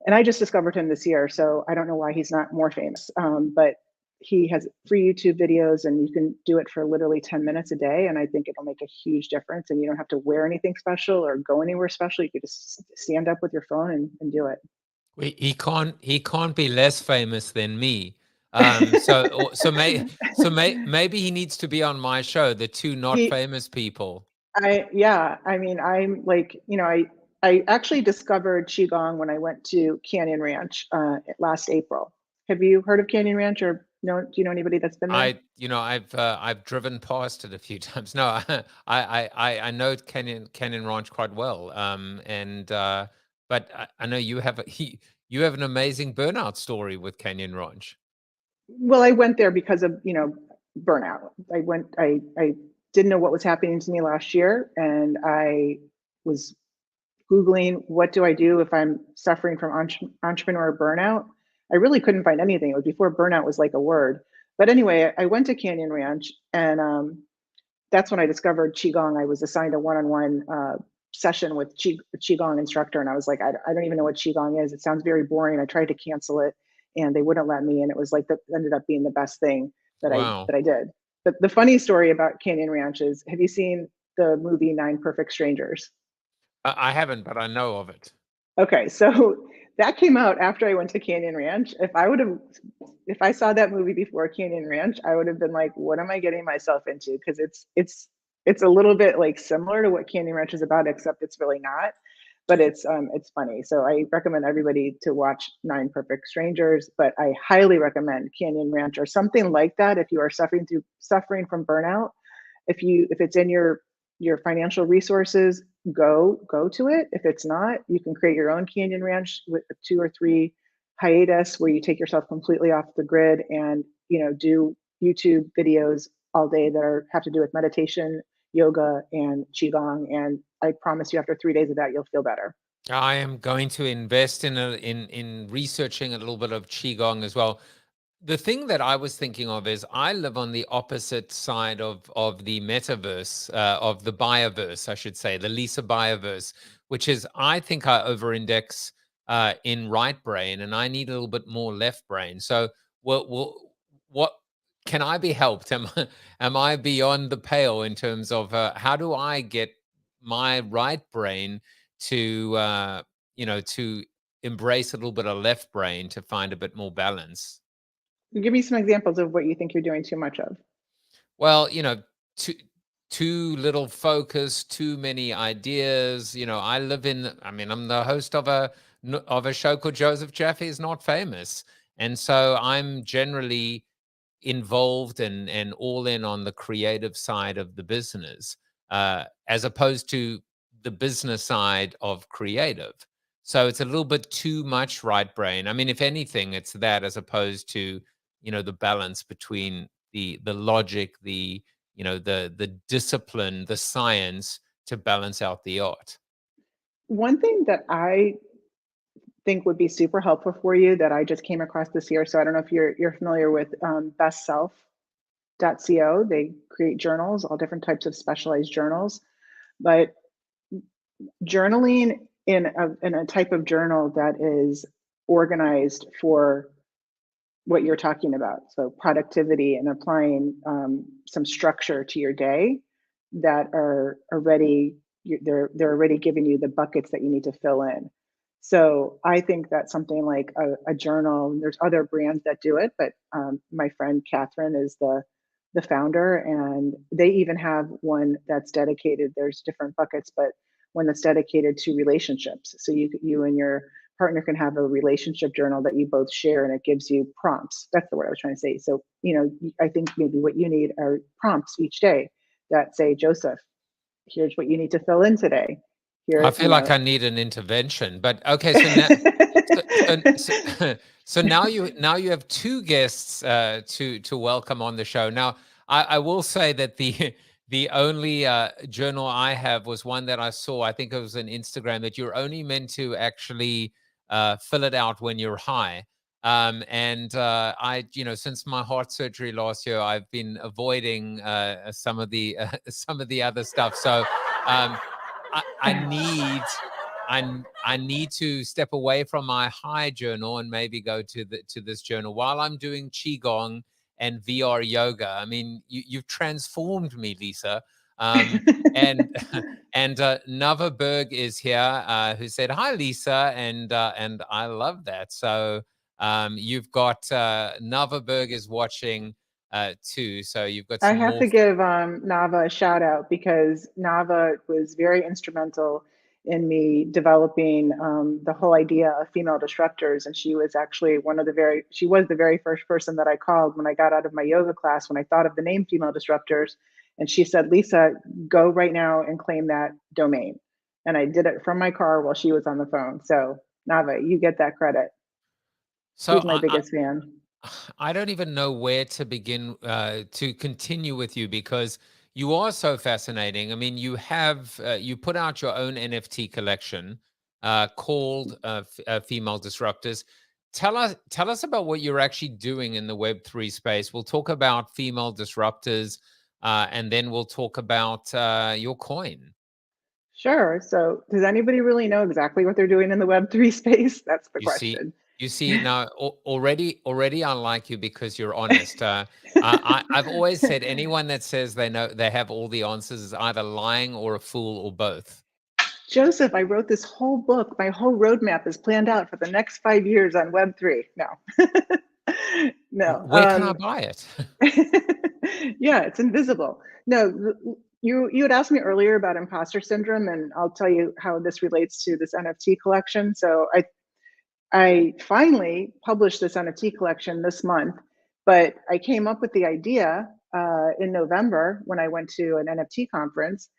And I just discovered him this year, so I don't know why he's not more famous. But he has free YouTube videos, and you can do it for literally 10 minutes a day. And I think it'll make a huge difference. And you don't have to wear anything special or go anywhere special. You could just stand up with your phone and do it. He can't be less famous than me. Maybe he needs to be on my show, the two not famous people. I'm like, I actually discovered qigong when I went to Canyon Ranch last April. Have you heard of Canyon Ranch, or do you know anybody that's been there? I've driven past it a few times. No, I know Canyon Ranch quite well. But I know you have an amazing burnout story with Canyon Ranch. Well, I went there because of burnout. I didn't know what was happening to me last year, and I was Googling, what do I do if I'm suffering from entrepreneur burnout? I really couldn't find anything. It was before burnout was like a word. But anyway, I went to Canyon Ranch, and that's when I discovered qigong. I was assigned a one-on-one session with qigong instructor, and I was like, I don't even know what qigong is. It sounds very boring. I tried to cancel it, and they wouldn't let me. And it was like that ended up being the best thing that I did. But the funny story about Canyon Ranch is, have you seen the movie 9 Perfect Strangers? I haven't, but I know of it. Okay, so that came out after I went to Canyon Ranch. If I saw that movie before Canyon Ranch, I would have been like, what am I getting myself into? Because it's a little bit like similar to what Canyon Ranch is about, except it's really not. But it's funny. So I recommend everybody to watch 9 Perfect Strangers, but I highly recommend Canyon Ranch or something like that if you are suffering from burnout. If it's in your financial resources, go to it. If it's not, you can create your own Canyon Ranch with a 2 or 3 hiatus where you take yourself completely off the grid and do YouTube videos all day that have to do with meditation, yoga, and qigong. And I promise you, after 3 days of that, you'll feel better. I am going to invest in researching a little bit of qigong as well. The thing that I was thinking of is I live on the opposite side of the metaverse, of the bioverse, I should say, the Lisa bioverse, which is I think I over-index in right brain, and I need a little bit more left brain. So, what can I be helped? Am I beyond the pale in terms of how do I get my right brain to to embrace a little bit of left brain to find a bit more balance? Give me some examples of what you think you're doing too much of. Well, too too little focus, too many ideas. I live in. I mean, I'm the host of a show called Joseph Jaffe is Not Famous, and so I'm generally involved and all in on the creative side of the business, as opposed to the business side of creative. So it's a little bit too much right brain. I mean, if anything, it's that as opposed to the balance between the logic, the discipline, the science to balance out the art. One thing that I think would be super helpful for you that I just came across this year. So I don't know if you're familiar with bestself.co. They create journals, all different types of specialized journals, but journaling in a type of journal that is organized for what you're talking about. So productivity and applying some structure to your day that are already they're already giving you the buckets that you need to fill in. So I think that something like a journal. There's other brands that do it, but my friend Catherine is the founder, and they even have one that's dedicated. There's different buckets, but one that's dedicated to relationships. So you and your partner can have a relationship journal that you both share, and it gives you prompts. That's the word I was trying to say. So I think maybe what you need are prompts each day that say, Joseph, here's what you need to fill in today. I Here, feel like I need an intervention, but okay. So now, so now you have two guests to welcome on the show. Now, I will say that the only journal I have was one that I saw. I think it was an Instagram that you're only meant to actually fill it out when you're high. And since my heart surgery last year, I've been avoiding some of the some of the other stuff. So. I need I need to step away from my high journal and maybe go to this journal while I'm doing qigong and VR yoga. I mean, you've transformed me, Lisa. And and Nava Berg is here, who said hi, Lisa, and I love that. So you've got Nava Berg is watching too. So you've got I some have more. to give Nava a shout out because Nava was very instrumental in me developing the whole idea of female disruptors. And she was actually she was the very first person that I called when I got out of my yoga class, when I thought of the name female disruptors. And she said, Lisa, go right now and claim that domain. And I did it from my car while she was on the phone. So Nava, you get that credit. So She's my biggest fan. I don't even know where to begin to continue with you because you are so fascinating. I mean, you put out your own NFT collection called Female Disruptors. Tell us about what you're actually doing in the Web3 space. We'll talk about Female Disruptors, and then we'll talk about your coin. Sure. So does anybody really know exactly what they're doing in the Web3 space? That's the You see, question. you see now already I like you because you're honest. I've always said anyone that says they have all the answers is either lying or a fool or both. Joseph, I wrote this whole book. My whole roadmap is planned out for the next 5 years on Web3. No, no. Where can I buy it? Yeah, it's invisible. No, you had asked me earlier about imposter syndrome, and I'll tell you how this relates to this NFT collection. So I finally published this NFT collection this month, but I came up with the idea in November when I went to an NFT conference,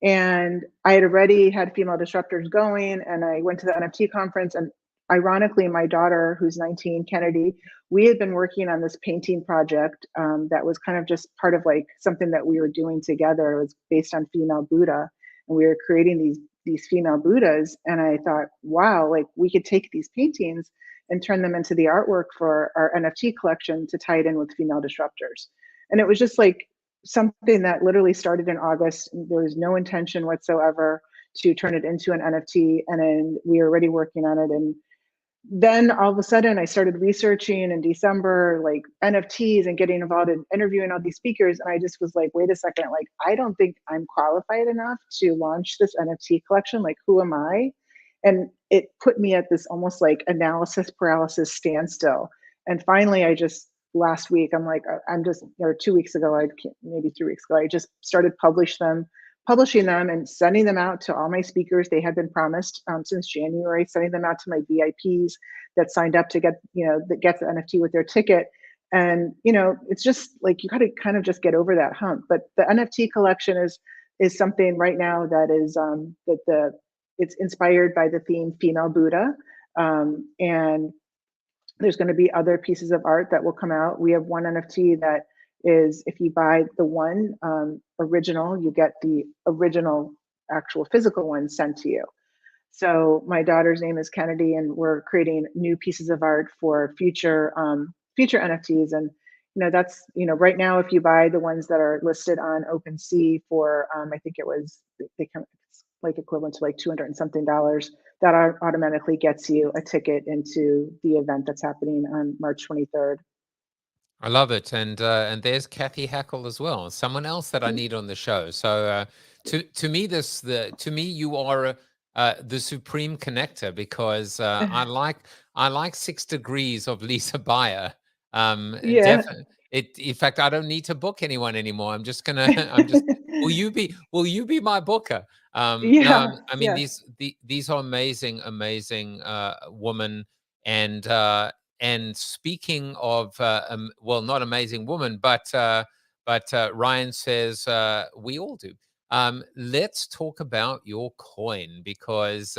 and I had already had female disruptors going, and I went to the NFT conference, and ironically, my daughter, who's 19, Kennedy, we had been working on this painting project that was kind of just part of like something that we were doing together. It was based on female Buddha, and we were creating these female Buddhas, and I thought, wow, like we could take these paintings and turn them into the artwork for our NFT collection to tie it in with female disruptors. And it was just like something that literally started in August. There was no intention whatsoever to turn it into an NFT, and then we were already working on it. And then all of a sudden I started researching in December, like NFTs, and getting involved in interviewing all these speakers. And I just was like, wait a second, like, I don't think I'm qualified enough to launch this NFT collection. Like, who am I? And it put me at this almost like analysis paralysis standstill. And finally, I just, last week, I'm like, I'm just, or 2 weeks ago, maybe 3 weeks ago, I just started publishing them and sending them out to all my speakers. They had been promised since January, sending them out to my VIPs that signed up to get, that gets the NFT with their ticket. And, it's just like, you got to kind of just get over that hump. But the NFT collection is something right now that is, it's inspired by the theme female Buddha. And there's going to be other pieces of art that will come out. We have one NFT that is, if you buy the one original, you get the original actual physical one sent to you. So my daughter's name is Kennedy, and we're creating new pieces of art for future NFTs. And that's right now, if you buy the ones that are listed on OpenSea for I think it was, they come like equivalent to like $200 and something, that automatically gets you a ticket into the event that's happening on March 23rd. I love it, and there's Kathy Hackle as well, someone else that I need on the show. So to me, you are the supreme connector, because I like 6 Degrees of Lisa Beyer. Yeah. In fact, I don't need to book anyone anymore. Will you be my booker? Yeah. No, I mean, these are amazing women, and speaking of, well, not amazing woman, but Ryan says we all do. Let's talk about your coin, because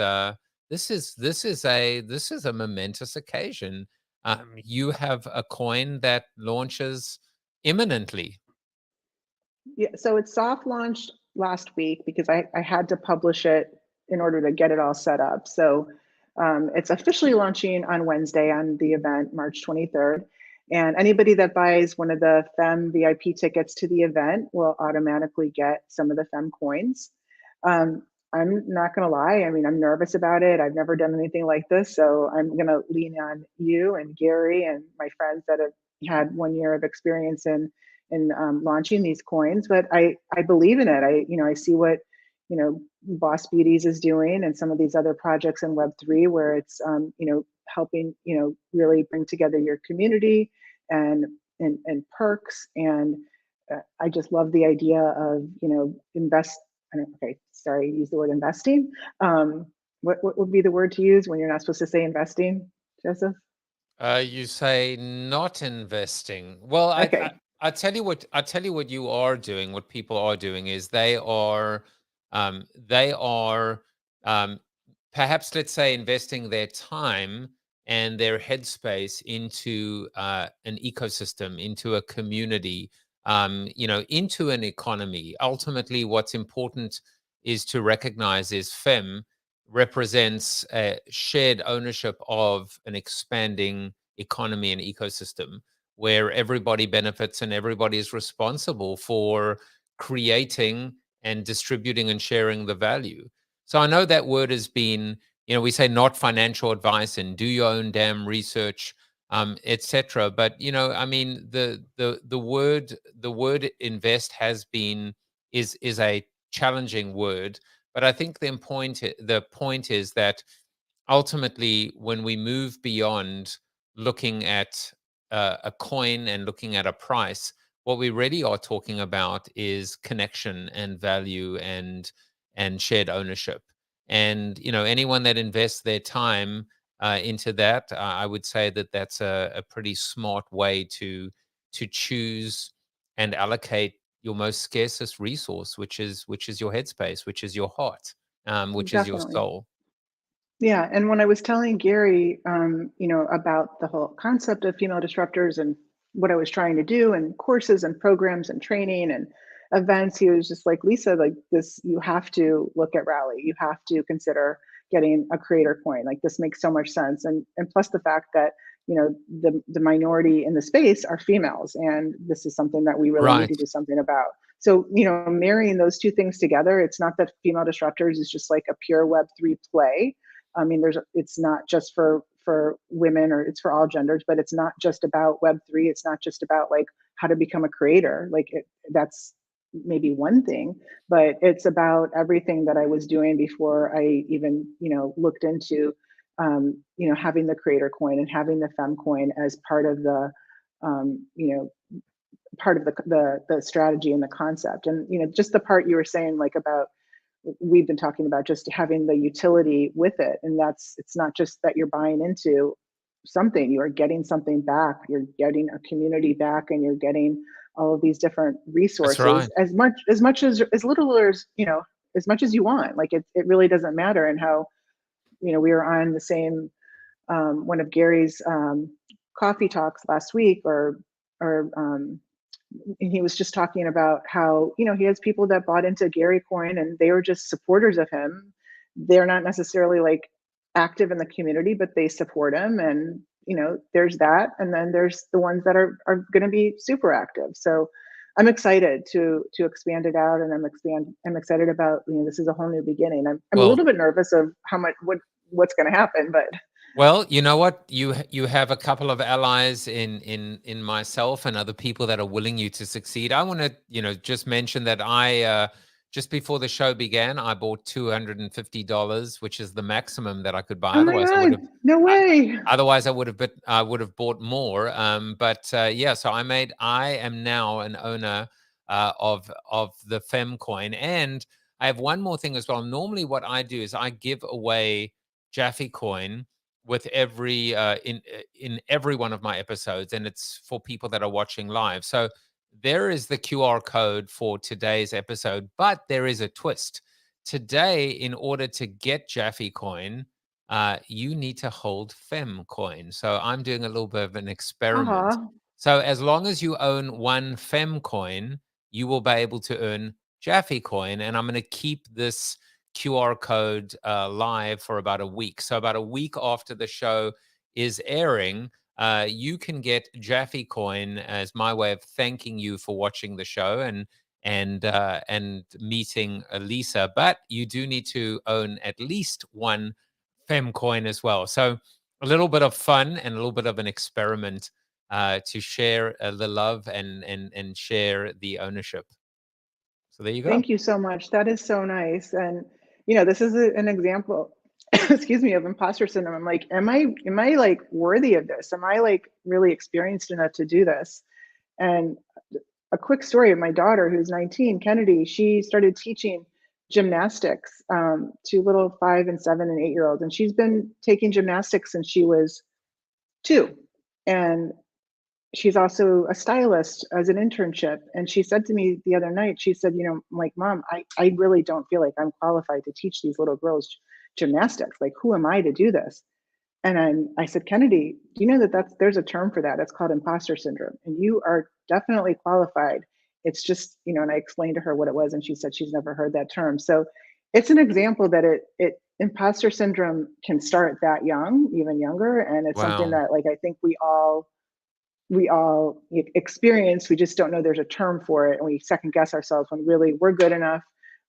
this is a momentous occasion. You have a coin that launches imminently. Yeah. So it's soft launched last week because I had to publish it in order to get it all set up. So it's officially launching on Wednesday on the event, March 23rd. And anybody that buys one of the Fem VIP tickets to the event will automatically get some of the Fem coins. I'm not going to lie. I mean, I'm nervous about it. I've never done anything like this. So I'm going to lean on you and Gary and my friends that have had 1 year of experience in launching these coins. But I believe in it. I see what, Boss Beauties is doing, and some of these other projects in Web3, where it's, helping, really bring together your community and perks. And I just love the idea of, invest. Okay, sorry, use the word investing. What would be the word to use when you're not supposed to say investing, Joseph? You say not investing. Well, Okay. I tell you what you are doing. What people are doing is they are perhaps, let's say, investing their time and their headspace into an ecosystem, into a community, into an economy. Ultimately, what's important is to recognize is Fem represents a shared ownership of an expanding economy and ecosystem where everybody benefits and everybody is responsible for creating and distributing and sharing the value. So I know that word has been, we say not financial advice and do your own damn research, etc. But I mean, the word invest is a challenging word. But I think the point is that ultimately, when we move beyond looking at a coin and looking at a price, what we really are talking about is connection and value and shared ownership. And anyone that invests their time into that, I would say that that's a pretty smart way to choose and allocate your most scarcest resource, which is your headspace, which is your heart, which is your Definitely. soul. Yeah, and when I was telling Gary, about the whole concept of female disruptors and what I was trying to do, and courses and programs and training, and events, he was just like, Lisa, like this, you have to look at Rally. You have to consider getting a creator coin. Like this makes so much sense. And plus the fact that, you know, the minority in the space are females. And this is something that we really need to do something about. So, you know, marrying those two things together, it's not that Female Disruptors is just like a pure Web3 play. I mean, it's not just for women, or it's for all genders, but it's not just about Web3. It's not just about like how to become a creator. Like that's maybe one thing, but it's about everything that I was doing before I even, you know, looked into, you know, having the creator coin and having the FemCoin as part of the, you know, part of the strategy and the concept. And, you know, just the part you were saying, like about, we've been talking about just having the utility with it. And it's not just that you're buying into something, you are getting something back, you're getting a community back, and you're getting all of these different resources, as little as, you know, as much as you want. Like it really doesn't matter. And how, you know, we were on the same, one of Gary's coffee talks last week, and he was just talking about how, you know, he has people that bought into Gary Coin and they were just supporters of him. They're not necessarily like active in the community, but they support him. And, you know, there's that. And then there's the ones that are going to be super active. So I'm excited to expand it out, and I'm excited about, you know, this is a whole new beginning. I'm a little bit nervous of what's going to happen, but. Well, you know what? You have a couple of allies in myself and other people that are willing you to succeed. I want to, you know, just mention that I just before the show began, I bought $250, which is the maximum that I could buy. Oh my God, no way! Otherwise, I would have bought more. Yeah, so I am now an owner of the FemCoin, and I have one more thing as well. Normally, what I do is I give away Jaffe coin with every in every one of my episodes, and it's for people that are watching live. So there is the QR code for today's episode, but there is a twist. Today, in order to get Jaffe coin, you need to hold FemCoin. So I'm doing a little bit of an experiment. So as long as you own one FemCoin, you will be able to earn Jaffe coin, and I'm going to keep this QR code live for about a week. So about a week after the show is airing, you can get Jaffe coin as my way of thanking you for watching the show and meeting Lisa. But you do need to own at least one FemCoin as well. So a little bit of fun and a little bit of an experiment to share the love and share the ownership. So there you go. Thank you so much. That is so nice. And, you know, this is an example, excuse me, of imposter syndrome. I'm like, am I like worthy of this? Am I like really experienced enough to do this? And a quick story of my daughter, who's 19, Kennedy, she started teaching gymnastics to little 5 and 7 and 8-year-olds. And she's been taking gymnastics since she was 2. And she's also a stylist as an internship. And she said to me the other night, she said, you know, like, Mom, I really don't feel like I'm qualified to teach these little girls gymnastics. Like, who am I to do this? And I said, Kennedy, do you know that there's a term for that? It's called imposter syndrome. And you are definitely qualified. It's just, you know, and I explained to her what it was, and she said she's never heard that term. So it's an example that imposter syndrome can start that young, even younger. And it's something that, like, I think we all experience. We just don't know there's a term for it, and we second guess ourselves when really we're good enough.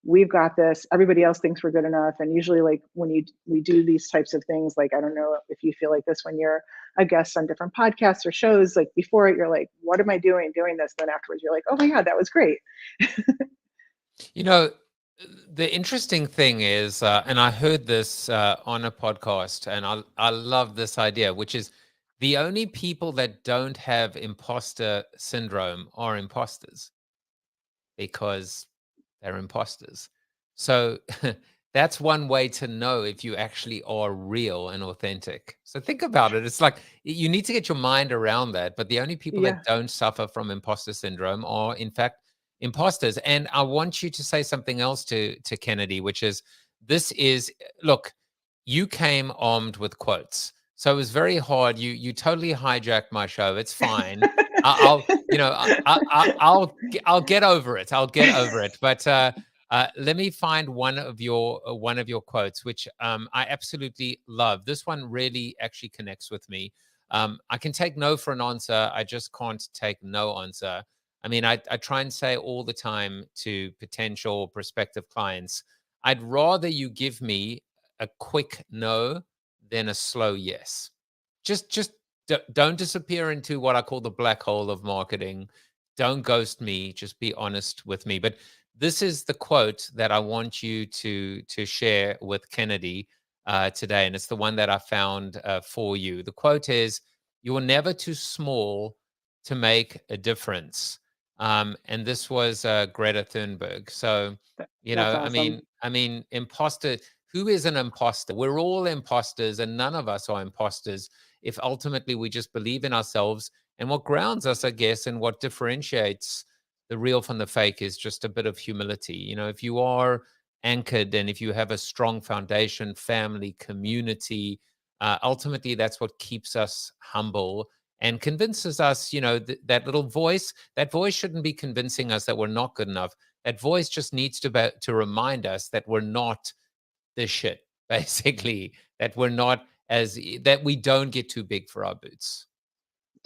We've got this. Everybody else thinks we're good enough. And usually, like, when we do these types of things, like, I don't know if you feel like this when you're a guest on different podcasts or shows, like, before it, you're like, what am I doing this? Then afterwards, you're like, oh my God, that was great. You know, the interesting thing is, and I heard this on a podcast, and I love this idea, which is the only people that don't have imposter syndrome are imposters, because they're imposters. So that's one way to know if you actually are real and authentic. So think about it. It's like you need to get your mind around that. But the only people that don't suffer from imposter syndrome are, in fact, imposters. And I want you to say something else to Kennedy, which is, look, you came armed with quotes. So it was very hard. You totally hijacked my show. It's fine. I'll you know I'll get over it. I'll get over it. But let me find one of your quotes, which I absolutely love. This one really actually connects with me. I can take no for an answer. I just can't take no answer. I mean, I try and say all the time to potential prospective clients, I'd rather you give me a quick no than a slow yes. Just don't disappear into what I call the black hole of marketing. Don't ghost me. Just be honest with me. But this is the quote that I want you to share with Kennedy today, and it's the one that I found for you. The quote is, "You're never too small to make a difference." And this was Greta Thunberg. So, That's awesome. I mean, imposter. Who is an imposter? We're all imposters, and none of us are imposters if ultimately we just believe in ourselves. And what grounds us, I guess, and what differentiates the real from the fake is just a bit of humility. If you are anchored and if you have a strong foundation, family, community, ultimately that's what keeps us humble and convinces us, that little voice, that voice shouldn't be convincing us that we're not good enough. That voice just needs to remind us that we're not this shit, basically, that we're not that we don't get too big for our boots.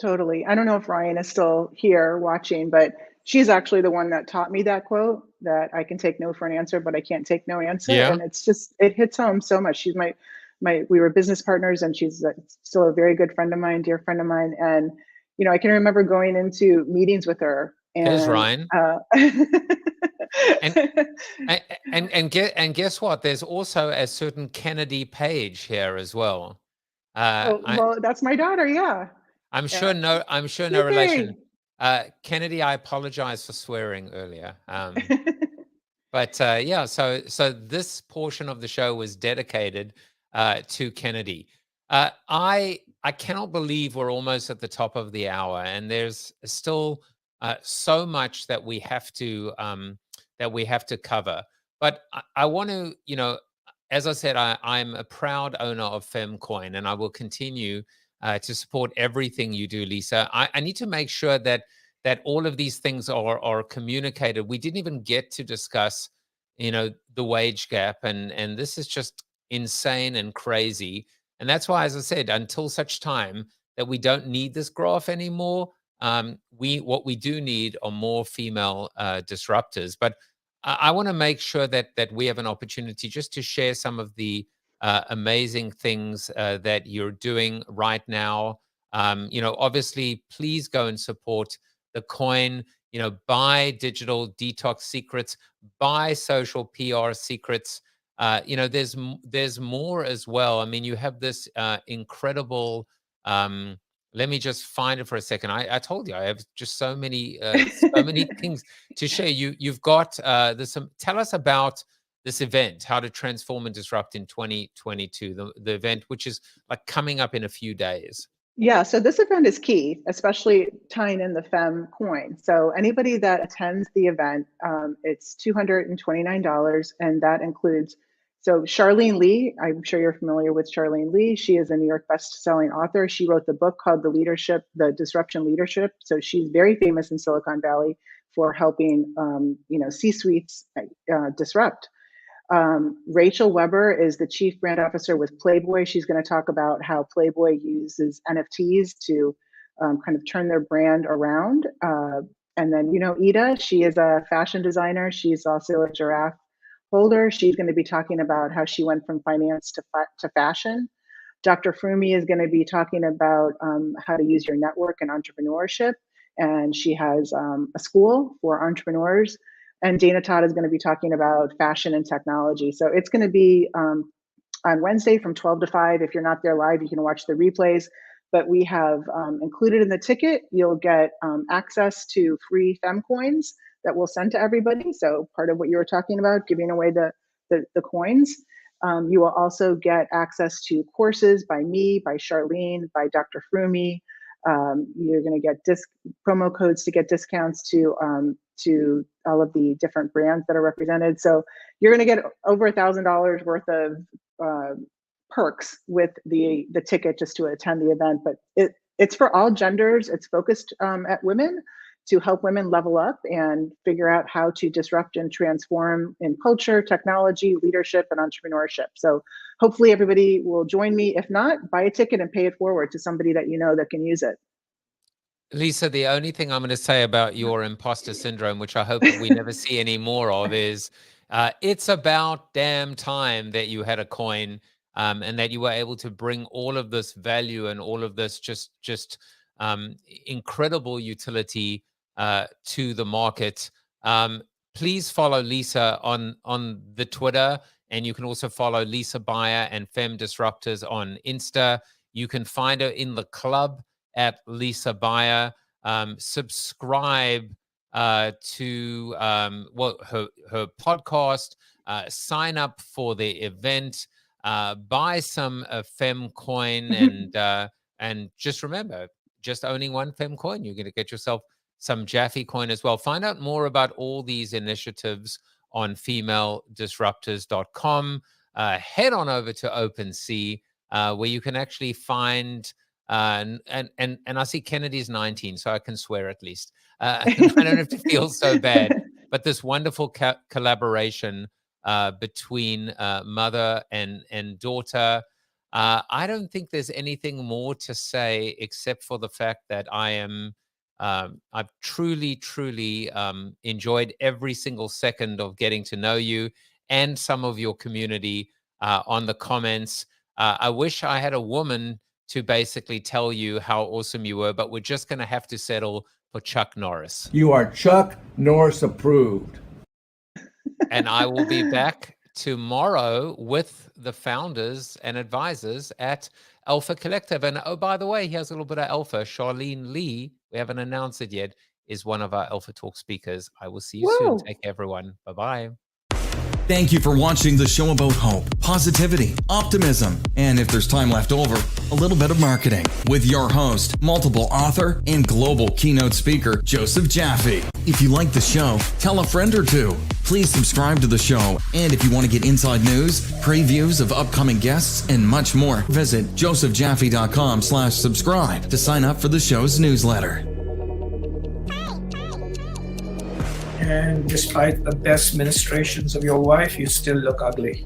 Totally. I don't know if Ryan is still here watching, but she's actually the one that taught me that quote, that I can take no for an answer, but I can't take no answer. Yeah. And it hits home so much. She's we were business partners, and she's still a very good friend of mine, dear friend of mine. And, I can remember going into meetings with her. And, there's Ryan. And guess what? There's also a certain Kennedy Page here as well. Well, that's my daughter. Yeah. I'm sure no relation. Kennedy, I apologize for swearing earlier. But yeah, so this portion of the show was dedicated to Kennedy. I cannot believe we're almost at the top of the hour, and there's still so much that we have to cover. But I want to, as I said, I'm a proud owner of FemCoin, and I will continue to support everything you do, Lisa. I need to make sure that all of these things are communicated. We didn't even get to discuss, the wage gap, and this is just insane and crazy. And that's why, as I said, until such time that we don't need this graph anymore, what we do need are more female disruptors. But I want to make sure that we have an opportunity just to share some of the amazing things that you're doing right now. Obviously, please go and support the coin. Buy digital detox secrets, buy social PR secrets. There's more as well. I mean, you have this incredible. Let me just find it for a second. I told you I have just so many things to share. You've got this. Tell us about this event, How to Transform and Disrupt in 2022, the event, which is like coming up in a few days. Yeah, so this event is key, especially tying in the FemCoin. So anybody that attends the event, it's $229, and that includes, so Charlene Lee, I'm sure you're familiar with Charlene Lee. She is a New York best-selling author. She wrote the book called The Disruption Leadership. So she's very famous in Silicon Valley for helping, C-suites disrupt. Rachel Weber is the chief brand officer with Playboy. She's going to talk about how Playboy uses NFTs to kind of turn their brand around. And then, Ida, she is a fashion designer. She's also a Jaffe holder. She's going to be talking about how she went from finance to fashion. Dr. Frumi is going to be talking about how to use your network and entrepreneurship. And she has a school for entrepreneurs. And Dana Todd is going to be talking about fashion and technology. So it's going to be on Wednesday from 12 to 5. If you're not there live, you can watch the replays. But we have included in the ticket, you'll get access to free FemCoins that we'll send to everybody. So part of what you were talking about, giving away the coins. You will also get access to courses by me, by Charlene, by Dr. Frumi. You're going to get promo codes to get discounts to all of the different brands that are represented. So you're going to get over $1,000 worth of perks with the ticket just to attend the event, but it's for all genders. It's focused at women to help women level up and figure out how to disrupt and transform in culture, technology, leadership, and entrepreneurship. So hopefully everybody will join me. If not, buy a ticket and pay it forward to somebody that you know that can use it. Lisa, the only thing I'm going to say about your imposter syndrome, which I hope we never see any more of, is it's about damn time that you had a coin and that you were able to bring all of this value and all of this just incredible utility to the market. Please follow Lisa on the Twitter, and you can also follow Lisa Buyer and Fem Disruptors on Insta. You can find her in the club at Lisa Buyer. Subscribe to her podcast. Sign up for the event. Buy some FemCoin, and just remember, just owning one FemCoin, you're going to get yourself some Jaffe coin as well. Find out more about all these initiatives on femaledisruptors.com. Head on over to OpenSea, where you can actually find and I see Kennedy's 19, so I can swear at least. I don't have to feel so bad. But this wonderful collaboration between mother and daughter. I don't think there's anything more to say except for the fact that I've truly enjoyed every single second of getting to know you and some of your community on the comments. I wish I had a woman to basically tell you how awesome you were, but we're just going to have to settle for Chuck Norris. You are Chuck Norris approved. And I will be back tomorrow with the founders and advisors at Alpha Collective. And oh, by the way, here's a little bit of Alpha. Charlene Lee, we haven't announced it yet, is one of our Alpha Talk speakers. I will see you soon. Take care, everyone. Bye-bye. Thank you for watching the show about hope, positivity, optimism, and if there's time left over, a little bit of marketing with your host, multiple author and global keynote speaker, Joseph Jaffe. If you like the show, tell a friend or two. Please subscribe to the show. And if you want to get inside news, previews of upcoming guests, and much more, visit josephjaffe.com/subscribe to sign up for the show's newsletter. And despite the best ministrations of your wife, you still look ugly.